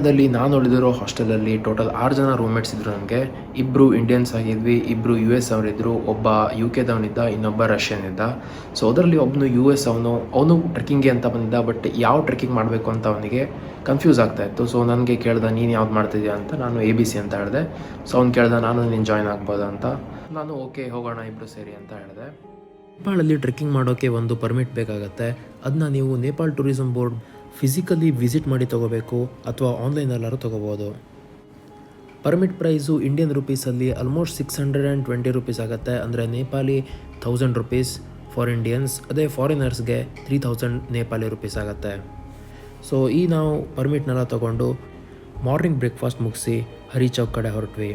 ನೇಪಾಳದಲ್ಲಿ ನಾನು ಉಳಿದಿರೋ ಹಾಸ್ಟೆಲಲ್ಲಿ ಟೋಟಲ್ 6 ಜನ ರೂಮ್ಮೇಟ್ಸ್ ಇದ್ದರು ನನಗೆ. 2 ಇಂಡಿಯನ್ಸ್ ಆಗಿದ್ವಿ, 2 US ಅವರಿದ್ದರು, ಒಬ್ಬ UK ದವನಿದ್ದ, ಇನ್ನೊಬ್ಬ ರಷ್ಯನ್ ಇದ್ದ. ಸೊ ಅದರಲ್ಲಿ ಒಬ್ಬನು US ಅವನು ಟ್ರೆಕ್ಕಿಂಗ್ಗೆ ಅಂತ ಬಂದಿದ್ದ. ಬಟ್ ಯಾವ ಟ್ರೆಕ್ಕಿಂಗ್ ಮಾಡಬೇಕು ಅಂತ ಅವನಿಗೆ ಕನ್ಫ್ಯೂಸ್ ಆಗ್ತಾಯಿತ್ತು. ಸೊ ನನಗೆ ಕೇಳ್ದೆ, ನೀನು ಯಾವ್ದು ಮಾಡ್ತಿದ್ಯಾ ಅಂತ. ನಾನು ABC ಅಂತ ಹೇಳಿದೆ. ಸೊ ಅವ್ನು ಕೇಳ್ದೆ, ನಾನು ನೀನು ಜಾಯ್ನ್ ಆಗ್ಬೋದಾ ಅಂತ. ನಾನು ಓಕೆ ಹೋಗೋಣ ಇಬ್ಬರು ಸೇರಿ ಅಂತ ಹೇಳಿದೆ. ನೇಪಾಳಲ್ಲಿ ಟ್ರೆಕ್ಕಿಂಗ್ ಮಾಡೋಕ್ಕೆ ಒಂದು ಪರ್ಮಿಟ್ ಬೇಕಾಗತ್ತೆ. ಅದನ್ನ ನೀವು Nepal tourism board physically visit ಮಾಡಿ ತೊಗೋಬೇಕು ಅಥವಾ ಆನ್ಲೈನಲ್ಲಾರು ತೊಗೋಬೋದು. ಪರ್ಮಿಟ್ ಪ್ರೈಸು ಇಂಡಿಯನ್ ರುಪೀಸಲ್ಲಿ ಆಲ್ಮೋಸ್ಟ್ 620 ರುಪೀಸ್ ಆಗುತ್ತೆ. ಅಂದರೆ ನೇಪಾಲಿ 1000 ರುಪೀಸ್ ಫಾರ್ ಇಂಡಿಯನ್ಸ್. ಅದೇ ಫಾರಿನರ್ಸ್ಗೆ 3000 ನೇಪಾಲಿ ರುಪೀಸ್ ಆಗುತ್ತೆ. ಸೊ ನಾವು ಪರ್ಮಿಟ್ನೆಲ್ಲ ತೊಗೊಂಡು ಮಾರ್ನಿಂಗ್ ಬ್ರೇಕ್ಫಾಸ್ಟ್ ಮುಗಿಸಿ ಹರಿ ಚೌಕ್ ಕಡೆ ಹೊರಟ್ವಿ.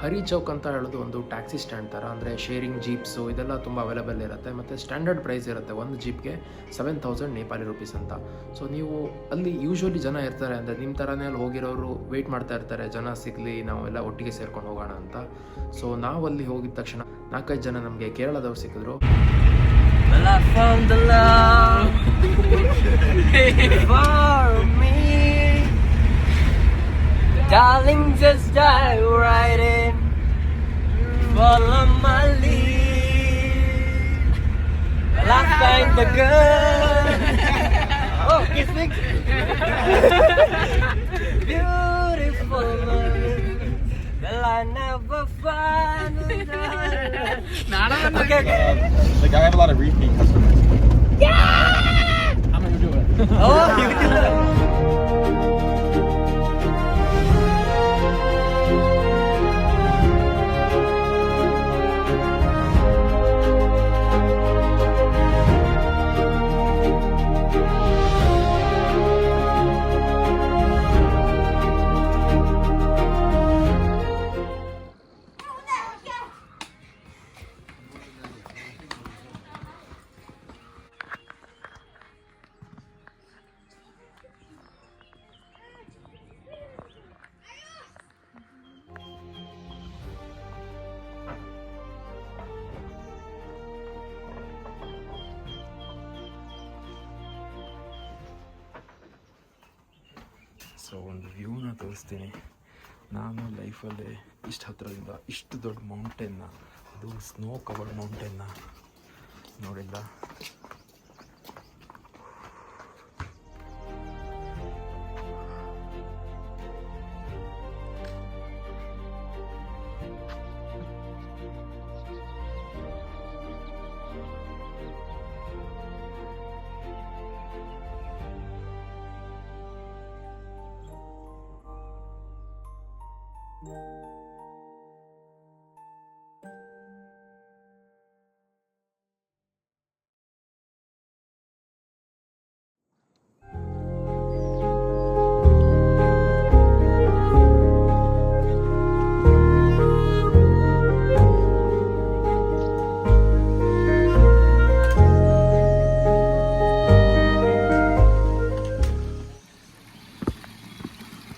ಹರಿ ಚೌಕ್ ಅಂತ ಹೇಳೋದು ಒಂದು ಟ್ಯಾಕ್ಸಿ ಸ್ಟ್ಯಾಂಡ್ ಥರ. ಅಂದರೆ ಶೇರಿಂಗ್ ಜೀಪ್ಸು ಇದೆಲ್ಲ ತುಂಬ ಅವೈಲೇಬಲ್ ಇರುತ್ತೆ. ಮತ್ತು ಸ್ಟ್ಯಾಂಡರ್ಡ್ ಪ್ರೈಸ್ ಇರುತ್ತೆ ಒಂದು ಜೀಪ್ಗೆ 7000 ನೇಪಾಲಿ ರುಪೀಸ್ ಅಂತ. ಸೊ ನೀವು ಅಲ್ಲಿ ಯೂಶ್ವಲಿ ಜನ ಇರ್ತಾರೆ, ಅಂದರೆ ನಿಮ್ಮ ಥರನೇ ಅಲ್ಲಿ ಹೋಗಿರೋರು ವೆಯ್ಟ್ ಮಾಡ್ತಾ ಇರ್ತಾರೆ, ಜನ ಸಿಗಲಿ ನಾವೆಲ್ಲ ಒಟ್ಟಿಗೆ ಸೇರ್ಕೊಂಡು ಹೋಗೋಣ ಅಂತ. ಸೊ ನಾವು ಅಲ್ಲಿ ಹೋಗಿದ ತಕ್ಷಣ 4-5 ಜನ ನಮಗೆ ಕೇರಳದವ್ರು ಸಿಕ್ಕಿದ್ರು. Darling, just dive right in, follow my lead. Well, I find the girl. Oh, kiss me. Beautiful. Well, I never find a girl. Okay. Like, I have a lot of repeat customers. Yeah! I'm gonna do it. Oh, you can do that. So ಒಂದು ವ್ಯೂನ ತೋರಿಸ್ತೀನಿ. ನಾನು ಲೈಫಲ್ಲೇ ಇಷ್ಟು ಹತ್ತಿರದಿಂದ ಇಷ್ಟು ದೊಡ್ಡ ಮೌಂಟೇನ್ನ, ಅದು snow covered ಮೌಂಟೇನ್ನ ನೋಡಿಲ್ಲ.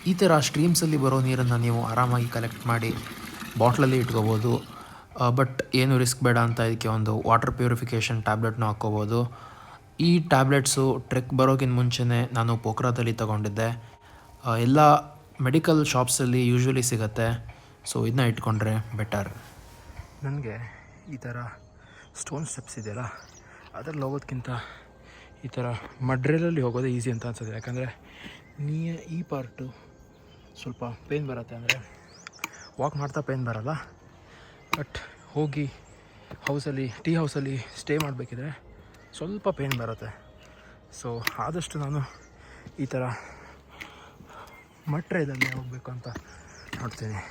ಈ ಥರ ಸ್ಟ್ರೀಮ್ಸಲ್ಲಿ ಬರೋ ನೀರನ್ನು ನೀವು ಆರಾಮಾಗಿ ಕಲೆಕ್ಟ್ ಮಾಡಿ ಬಾಟ್ಲಲ್ಲಿ ಇಟ್ಕೋಬೋದು. ಬಟ್ ಏನು ರಿಸ್ಕ್ ಬೇಡ ಅಂತ ಇದಕ್ಕೆ ಒಂದು ವಾಟರ್ ಪ್ಯೂರಿಫಿಕೇಷನ್ ಟ್ಯಾಬ್ಲೆಟ್ನ ಹಾಕ್ಕೋಬೋದು. ಈ ಟ್ಯಾಬ್ಲೆಟ್ಸು ಟ್ರೆಕ್ ಬರೋಕ್ಕಿಂತ ಮುಂಚೆನೇ ನಾನು ಪೋಖ್ರಾದಲ್ಲಿ ತೊಗೊಂಡಿದ್ದೆ. ಎಲ್ಲ ಮೆಡಿಕಲ್ ಶಾಪ್ಸಲ್ಲಿ ಯೂಶ್ವಲಿ ಸಿಗುತ್ತೆ. ಸೊ ಇದನ್ನ ಇಟ್ಕೊಂಡ್ರೆ ಬೆಟರ್. ನನಗೆ ಈ ಥರ ಸ್ಟೋನ್ ಸ್ಟೆಪ್ಸ್ ಇದೆಯಲ್ಲ, ಅದರಲ್ಲಿ ಹೋಗೋದಕ್ಕಿಂತ ಈ ಥರ ಮಡ್ರೇಲಲ್ಲಿ ಹೋಗೋದೇ ಈಸಿ ಅಂತ ಅನ್ಸುತ್ತೆ. ಯಾಕಂದರೆ ಈ ಪಾರ್ಟು ಸ್ವಲ್ಪ ಪೇಯ್ನ್ ಬರುತ್ತೆ. ಅಂದರೆ ವಾಕ್ ಮಾಡ್ತಾ ಪೇಯ್ನ್ ಬರೋಲ್ಲ. ಬಟ್ ಹೋಗಿ ಟೀ ಹೌಸಲ್ಲಿ ಸ್ಟೇ ಮಾಡಬೇಕಿದ್ರೆ ಸ್ವಲ್ಪ ಪೇಯ್ನ್ ಬರುತ್ತೆ. ಸೊ ಆದಷ್ಟು ನಾನು ಈ ಥರ ಮಟ್ರೇದಲ್ಲಿ ಹೋಗಬೇಕು ಅಂತ ನೋಡ್ತೀನಿ.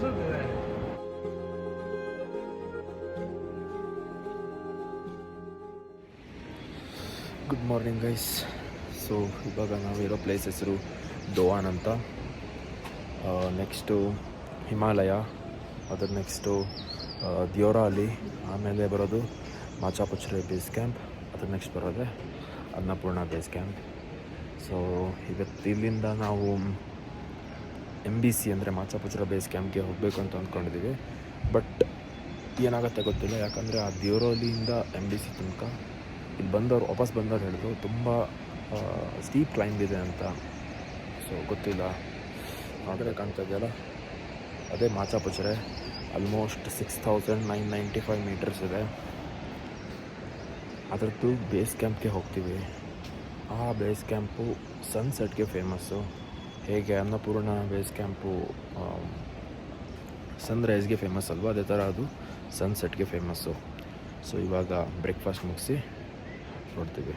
Good morning guys. ಸೊ ಇವಾಗ ನಾವಿರೋ ಪ್ಲೇಸ್ ಹೆಸರು ದೋವಾನ್ ಅಂತ. ನೆಕ್ಸ್ಟು ಹಿಮಾಲಯ, ಅದ್ರ ನೆಕ್ಸ್ಟು ದಿಯೋರಾಲಿ, ಆಮೇಲೆ ಬರೋದು ಮಾಚಾಪುಚ್ರೆ ಬೇಸ್ ಕ್ಯಾಂಪ್, ಅದ್ರ ನೆಕ್ಸ್ಟ್ ಬರೋದೆ ಅನ್ನಪೂರ್ಣ ಬೇಸ್ ಕ್ಯಾಂಪ್. ಸೊ ಇವತ್ತು ಇಲ್ಲಿಂದ ನಾವು MBC ಅಂದರೆ ಮಾಚಾಪುಚ್ರೆ ಬೇಸ್ ಕ್ಯಾಂಪ್ಗೆ ಹೋಗಬೇಕು ಅಂತ ಅಂದ್ಕೊಂಡಿದ್ದೀವಿ. ಬಟ್ ಏನಾಗುತ್ತೆ ಗೊತ್ತಿಲ್ಲ, ಯಾಕಂದರೆ ಆ ದಿಯೋರಾಲಿಯಿಂದ MBC ತನಕ ಇಲ್ಲಿ ವಾಪಸ್ ಬಂದವ್ರು ಹೇಳಿದ್ರು ತುಂಬ ಸ್ಟೀಪ್ ಕ್ಲೈಂಬ್ ಇದೆ ಅಂತ. ಸೊ ಗೊತ್ತಿಲ್ಲ, ಆದರೆ ಕಾಣ್ತಾ ಇದೆಯಲ್ಲ ಅದೇ ಮಾಚಾಪುಚ್ರೆ. ಆಲ್ಮೋಸ್ಟ್ 6995 ಮೀಟರ್ಸ್ ಇದೆ. ಅದರದ್ದು ಬೇಸ್ ಕ್ಯಾಂಪ್ಗೆ ಹೋಗ್ತೀವಿ. ಆ ಬೇಸ್ ಕ್ಯಾಂಪು ಸನ್ಸೆಟ್ಗೆ ಫೇಮಸ್ಸು. ಹೇಗೆ ಅನ್ನಪೂರ್ಣ ಬೇಸ್ ಕ್ಯಾಂಪು ಸನ್ರೈಸ್ಗೆ ಫೇಮಸ್ ಅಲ್ವಾ, ಅದೇ ಥರ ಅದು ಸನ್ಸೆಟ್ಗೆ ಫೇಮಸ್ಸು. ಸೊ ಇವಾಗ ಬ್ರೇಕ್ಫಾಸ್ಟ್ ಮುಗಿಸಿ ನೋಡ್ತೀವಿ.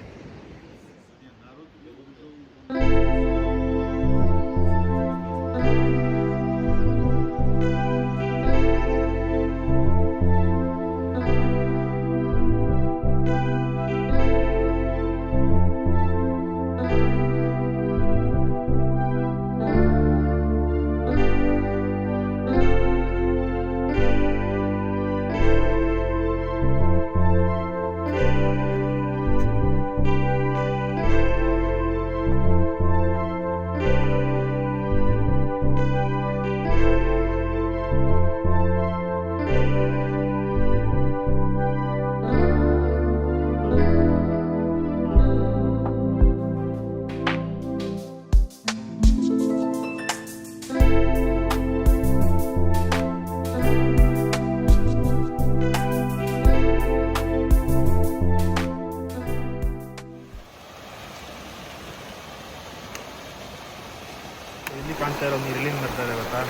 ಇಲ್ಲಿ ಕಾಣ್ತಾ ಇರೋ ನೀರು ಎಲ್ಲಿಂದ ಬರ್ತಾ ಇದೆ ಗೊತ್ತಾ?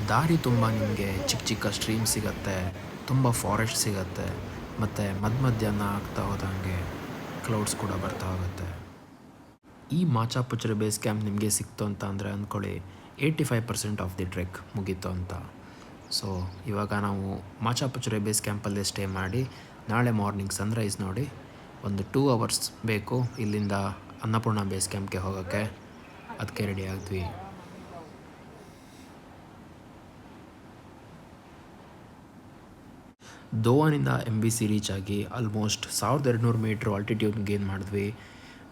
ದಾರಿ ತುಂಬ ನಿಮಗೆ ಚಿಕ್ಕ ಚಿಕ್ಕ ಸ್ಟ್ರೀಮ್ ಸಿಗುತ್ತೆ, ತುಂಬ ಫಾರೆಸ್ಟ್ ಸಿಗುತ್ತೆ, ಮತ್ತು ಮಧ್ಯಾಹ್ನ ಆಗ್ತಾ ಹೋದಂಗೆ ಕ್ಲೌಡ್ಸ್ ಕೂಡ ಬರ್ತಾ ಹೋಗುತ್ತೆ. ಈ ಮಾಚಾಪುಚ್ರೆ ಬೇಸ್ ಕ್ಯಾಂಪ್ ನಿಮಗೆ ಸಿಕ್ತು ಅಂತ ಅಂದರೆ ಅಂದ್ಕೊಳ್ಳಿ 85% ಆಫ್ ದಿ ಟ್ರೆಕ್ ಮುಗೀತು ಅಂತ. ಸೊ ಇವಾಗ ನಾವು ಮಾಚಾಪುಚ್ರೆ ಬೇಸ್ ಕ್ಯಾಂಪಲ್ಲೇ ಸ್ಟೇ ಮಾಡಿ ನಾಳೆ ಮಾರ್ನಿಂಗ್ ಸನ್ರೈಸ್ ನೋಡಿ ಒಂದು 2 hours ಬೇಕು ಇಲ್ಲಿಂದ ಅನ್ನಪೂರ್ಣ ಬೇಸ್ ಕ್ಯಾಂಪ್ಗೆ ಹೋಗೋಕ್ಕೆ. ಅದಕ್ಕೆ ರೆಡಿ ಆಗ್ತೀವಿ. ದೋವಾನಿಂದ MBC ರೀಚ್ ಆಗಿ ಆಲ್ಮೋಸ್ಟ್ 1200 ಮೀಟ್ರ್ ಆಲ್ಟಿಟ್ಯೂಡ್ ಗೇನ್ ಮಾಡಿದ್ವಿ.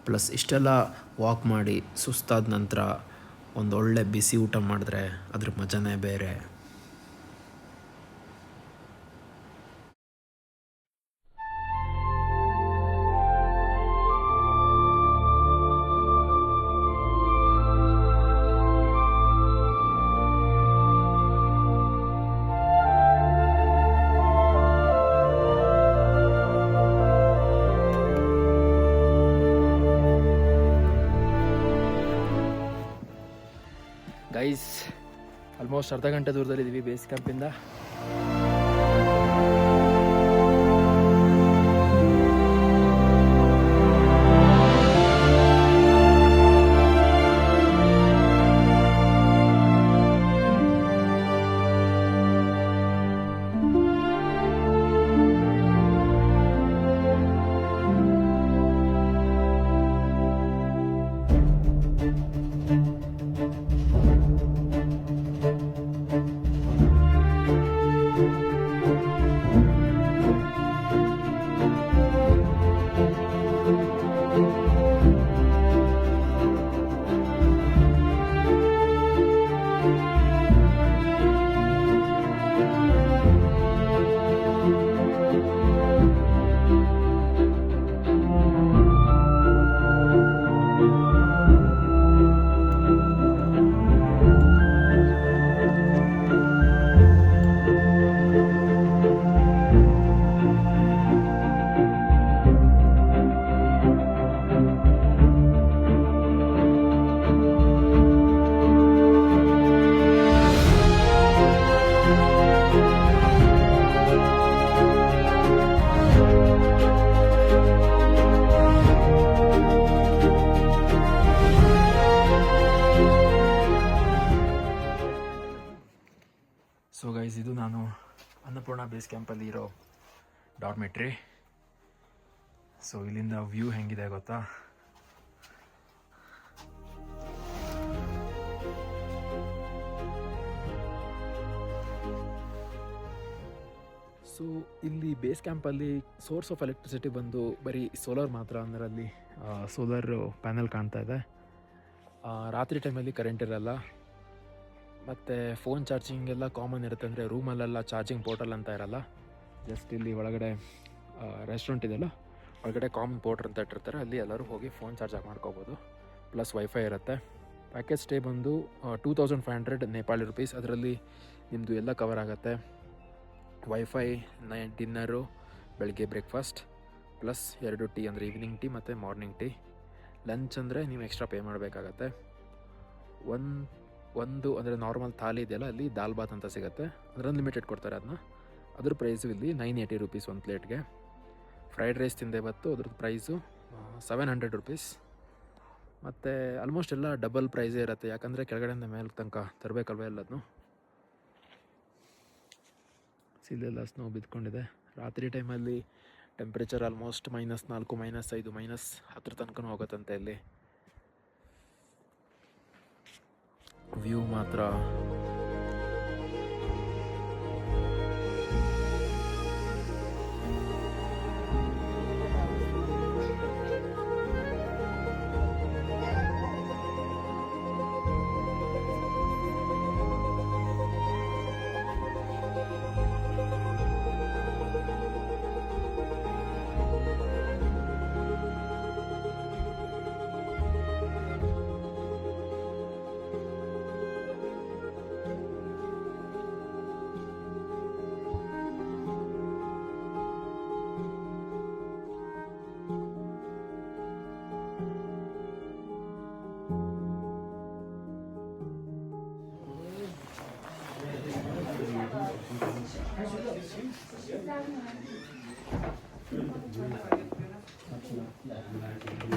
ಪ್ಲಸ್ ಇಷ್ಟೆಲ್ಲ ವಾಕ್ ಮಾಡಿ ಸುಸ್ತಾದ ನಂತರ ಒಂದೊಳ್ಳೆ ಬಿಸಿ ಊಟ ಮಾಡಿದ್ರೆ ಅದ್ರ ಮಜಾನೇ ಬೇರೆ. ಗೈಸ್ ಆಲ್ಮೋಸ್ಟ್ ಅರ್ಧ ಗಂಟೆ ದೂರದಲ್ಲಿದ್ದೀವಿ ಬೇಸ್ ಕ್ಯಾಂಪಿಂದ. ಅನ್ನಪೂರ್ಣ ಬೇಸ್ ಕ್ಯಾಂಪಲ್ಲಿ ಇರೋ ಡಾರ್ಮೆಟ್ರಿ. ಸೊ ಇಲ್ಲಿಂದ ವ್ಯೂ ಹೆಂಗಿದೆ ಗೊತ್ತಾ? ಸೊ ಇಲ್ಲಿ ಬೇಸ್ ಕ್ಯಾಂಪಲ್ಲಿ ಸೋರ್ಸ್ ಆಫ್ ಎಲೆಕ್ಟ್ರಿಸಿಟಿ ಬಂದು ಬರೀ ಸೋಲಾರ್ ಮಾತ್ರ. ಅಂದರೆ ಅಲ್ಲಿ ಸೋಲಾರ್ ಪ್ಯಾನೆಲ್ ಕಾಣ್ತಾ ಇದೆ. ರಾತ್ರಿ ಟೈಮಲ್ಲಿ ಕರೆಂಟ್ ಇರಲ್ಲ. ಮತ್ತು ಫೋನ್ ಚಾರ್ಜಿಂಗ್ ಎಲ್ಲ ಕಾಮನ್ ಇರುತ್ತೆ. ಅಂದರೆ ರೂಮಲ್ಲೆಲ್ಲ ಚಾರ್ಜಿಂಗ್ ಪೋರ್ಟಲ್ ಅಂತ ಇರಲ್ಲ. ಜಸ್ಟ್ ಇಲ್ಲಿ ಒಳಗಡೆ ರೆಸ್ಟೋರೆಂಟ್ ಇದೆಯಲ್ಲ, ಒಳಗಡೆ ಕಾಮನ್ ಪೋರ್ಟರ್ ಅಂತ ಇಟ್ಟಿರ್ತಾರೆ. ಅಲ್ಲಿ ಎಲ್ಲರೂ ಹೋಗಿ ಫೋನ್ ಚಾರ್ಜ್ ಮಾಡ್ಕೋಬೋದು. ಪ್ಲಸ್ ವೈಫೈ ಇರುತ್ತೆ. ಪ್ಯಾಕೇಜ್ ಸ್ಟೇ ಬಂದು 2500 ನೇಪಾಳಿ ರುಪೀಸ್. ಅದರಲ್ಲಿ ನಿಮ್ಮದು ಎಲ್ಲ ಕವರ್ ಆಗುತ್ತೆ. ವೈಫೈ, ಡಿನ್ನರು, ಬೆಳಗ್ಗೆ ಬ್ರೇಕ್ಫಾಸ್ಟ್, ಪ್ಲಸ್ 2 ಟೀ ಅಂದರೆ ಈವ್ನಿಂಗ್ ಟೀ ಮತ್ತು ಮಾರ್ನಿಂಗ್ ಟೀ. ಲಂಚ್ ಅಂದರೆ ನೀವು ಎಕ್ಸ್ಟ್ರಾ ಪೇ ಮಾಡಬೇಕಾಗತ್ತೆ. ಒಂದು ಅಂದರೆ ನಾರ್ಮಲ್ ಥಾಲಿ ಇದೆಯಲ್ಲ, ಅಲ್ಲಿ ದಾಲ್ ಬಾತ್ ಅಂತ ಸಿಗುತ್ತೆ. ಅಂದರೆ ಅನ್ಲಿಮಿಟೆಡ್ ಕೊಡ್ತಾರೆ ಅದನ್ನ. ಅದ್ರ ಪ್ರೈಸು ಇಲ್ಲಿ 980 ರುಪೀಸ್ ಒಂದು ಪ್ಲೇಟ್ಗೆ. ಫ್ರೈಡ್ ರೈಸ್ ತಿಂದೆ ಬತ್ತು, ಅದ್ರದ್ದು ಪ್ರೈಸು 700 ರುಪೀಸ್. ಮತ್ತು ಆಲ್ಮೋಸ್ಟ್ ಎಲ್ಲ ಡಬಲ್ ಪ್ರೈಸೇ ಇರುತ್ತೆ. ಯಾಕಂದರೆ ಕೆಳಗಡೆಯಿಂದ ಮೇಲೆ ತನಕ ತರಬೇಕಲ್ವ ಎಲ್ಲದನ್ನು. ಇಲ್ಲೆಲ್ಲ ಸ್ನೋ ಬಿದ್ಕೊಂಡಿದೆ. ರಾತ್ರಿ ಟೈಮಲ್ಲಿ ಟೆಂಪ್ರೇಚರ್ ಆಲ್ಮೋಸ್ಟ್ -4, -5, -10 ತನಕ ಹೋಗುತ್ತಂತೆ. ಇಲ್ಲಿ ವ್ಯೂ ಮಾತ್ರ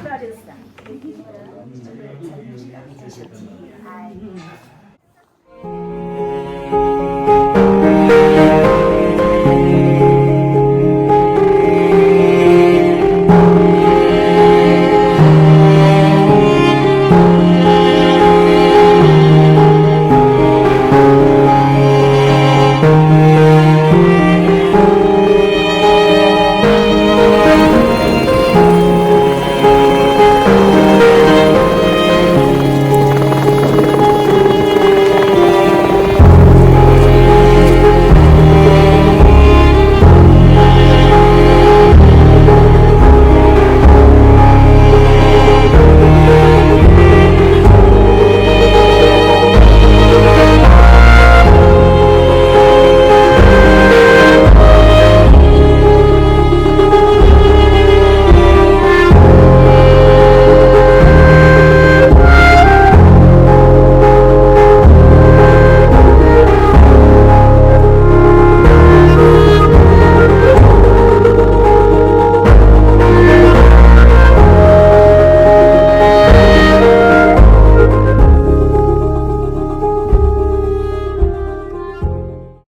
That is that.